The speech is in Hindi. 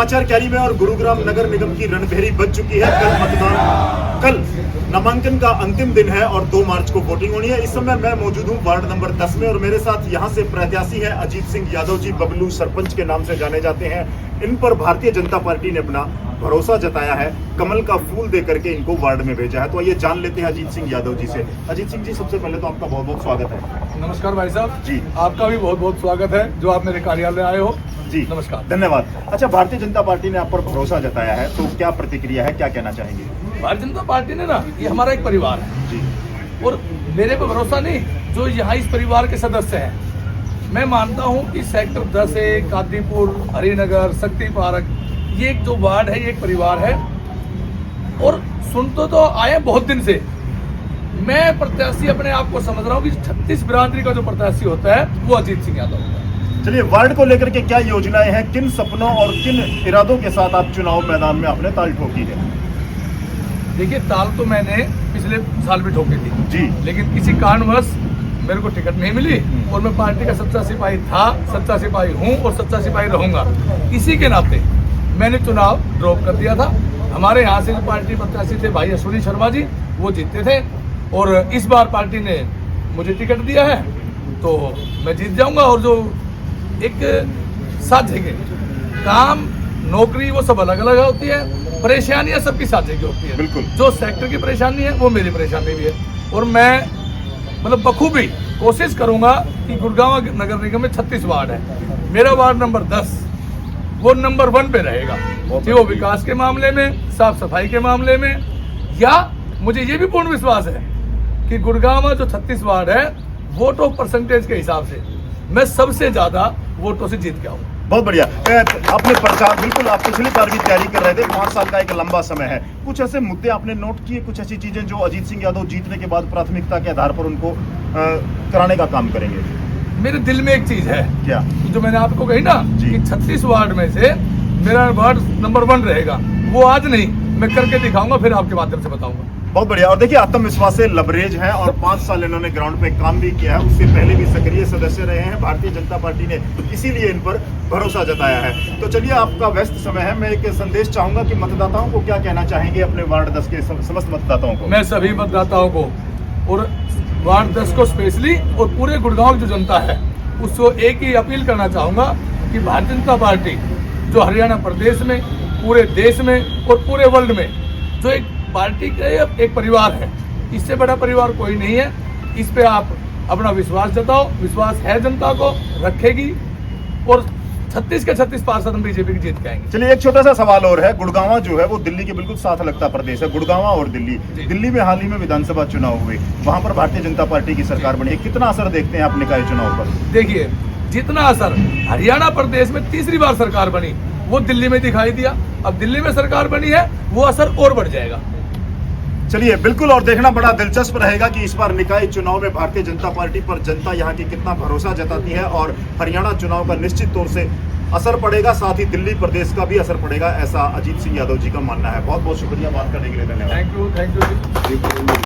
समाचार कैरी में और गुरुग्राम नगर निगम की रणभेरी बज चुकी है। कल नामांकन का अंतिम दिन है और 2 मार्च को वोटिंग होनी है। इस समय मैं मौजूद हूं वार्ड नंबर 10 में और मेरे साथ यहां से प्रत्याशी हैं अजीत सिंह यादव जी, बबलू सरपंच के नाम से जाने जाते हैं। इन पर भारतीय जनता पार्टी ने अपना भरोसा जताया है, कमल का फूल दे करके इनको वार्ड में भेजा है। तो आइए जान लेते हैं अजीत सिंह यादव जी से। अजीत सिंह जी, सबसे पहले तो आपका बहुत बहुत स्वागत है। नमस्कार भाई साहब जी, आपका भी बहुत बहुत स्वागत है जो आप मेरे कार्यालय आए हो। जी नमस्कार, धन्यवाद। अच्छा, भारतीय जनता पार्टी ने आप पर भरोसा जताया है, तो क्या प्रतिक्रिया है, क्या कहना चाहेंगे? भारतीय जनता पार्टी ने ना, ये हमारा एक परिवार है जी, और मेरे पे भरोसा नहीं, जो यहाँ इस परिवार के सदस्य हैं। मैं मानता हूँ कि सेक्टर 10 है, कादीपुर, हरिनगर, शक्ति पार्क, ये एक जो वार्ड है, ये एक परिवार है। और सुनते तो आए बहुत दिन से। मैं प्रत्याशी अपने आप को समझ रहा हूँ कि 36 बिरादरी का जो प्रत्याशी होता है वो अजीत सिंह यादव होता है। चलिए, वार्ड को लेकर के क्या योजनाएं हैं, किन सपनों और किन इरादों के साथ आप चुनाव मैदान में आपने ताल ठोकी है? देखिए, ताल तो मैंने पिछले साल भी ठोकी थी जी, लेकिन किसी कारणवश मेरे को टिकट नहीं मिली और मैं पार्टी का सच्चा सिपाही था, सच्चा सिपाही हूँ और सच्चा सिपाही रहूंगा। इसी के नाते मैंने चुनाव ड्रॉप कर दिया था। हमारे यहाँ से जो पार्टी प्रत्याशी थे भाई अश्विनी शर्मा जी, वो जीते थे और इस बार पार्टी ने मुझे टिकट दिया है तो मैं जीत जाऊंगा। और जो एक साझे के काम, नौकरी, वो सब अलग अलग होती है, परेशानियां सबकी साझे की होती है। बिल्कुल। जो सेक्टर की परेशानी है वो मेरी परेशानी भी है और मैं मतलब बखूबी कोशिश करूंगा कि गुरुग्राम नगर निगम में 36 वार्ड है, मेरा वार्ड नंबर 10 वो नंबर 1 पे रहेगा, कि वो विकास के मामले में, साफ सफाई के मामले में, या मुझे ये भी पूर्ण विश्वास है कि गुरुग्राम में जो 36 वार्ड है, वोटों परसेंटेज के हिसाब से मैं सबसे ज्यादा वोटों से जीत के आऊँ। बहुत बढ़िया। आपने प्रचार, बिल्कुल आप पिछली बार भी तैयारी कर रहे थे, 5 साल का एक लंबा समय है। कुछ ऐसे मुद्दे आपने नोट किए, कुछ ऐसी चीजें जो अजीत सिंह यादव जीतने के बाद प्राथमिकता के आधार पर उनको कराने का काम करेंगे? मेरे दिल में एक चीज है, क्या? जो मैंने आपको कही ना जी। कि 36 वार्ड में से मेरा वार्ड नंबर 1 रहेगा, वो आज नहीं, मैं करके दिखाऊंगा, फिर आपके माध्यम से बताऊंगा। बहुत बढ़िया। और देखिए, आत्मविश्वास से लबरेज हैं और 5 साल इन्होंने ग्राउंड पे काम भी किया है, उससे पहले भी सक्रिय सदस्य रहे हैं भारतीय जनता पार्टी ने, इसीलिए इन पर भरोसा जताया है। तो चलिए, आपका व्यस्त समय है, मैं एक संदेश चाहूंगा कि मतदाताओं को क्या कहना चाहेंगे, अपने वार्ड 10 के समस्त मतदाताओं को? मैं सभी मतदाताओं को और वार्ड 10 को स्पेशली और पूरे गुड़गांव की जो जनता है उसको एक ही अपील करना चाहूंगा कि भारतीय जनता पार्टी जो हरियाणा प्रदेश में, पूरे देश में और पूरे वर्ल्ड में जो एक पार्टी का एक परिवार है, इससे बड़ा परिवार कोई नहीं है। इस पे आप अपना विश्वास जताओ, विश्वास है जनता को, रखेगी और 36 के 36 पार्षद हम बीजेपी की जीत के आएंगे। चलिए, एक छोटा सा सवाल और है। गुड़गांव जो है वो दिल्ली के बिल्कुल साथ लगता प्रदेश है, गुड़गांव और दिल्ली। दिल्ली में हाल ही में विधानसभा चुनाव हुए, वहां पर भारतीय जनता पार्टी की सरकार बनी है, कितना असर देखते हैं आप निकाय चुनाव पर? देखिए, जितना असर हरियाणा प्रदेश में तीसरी बार सरकार बनी वो दिल्ली में दिखाई दिया, अब दिल्ली में सरकार बनी है, वो असर और बढ़ जाएगा। चलिए, बिल्कुल, और देखना बड़ा दिलचस्प रहेगा कि इस बार निकाय चुनाव में भारतीय जनता पार्टी पर जनता यहाँ की कितना भरोसा जताती है और हरियाणा चुनाव का निश्चित तौर से असर पड़ेगा, साथ ही दिल्ली प्रदेश का भी असर पड़ेगा, ऐसा अजीत सिंह यादव जी का मानना है। बहुत बहुत शुक्रिया बात करने के लिए, धन्यवाद। Thank you.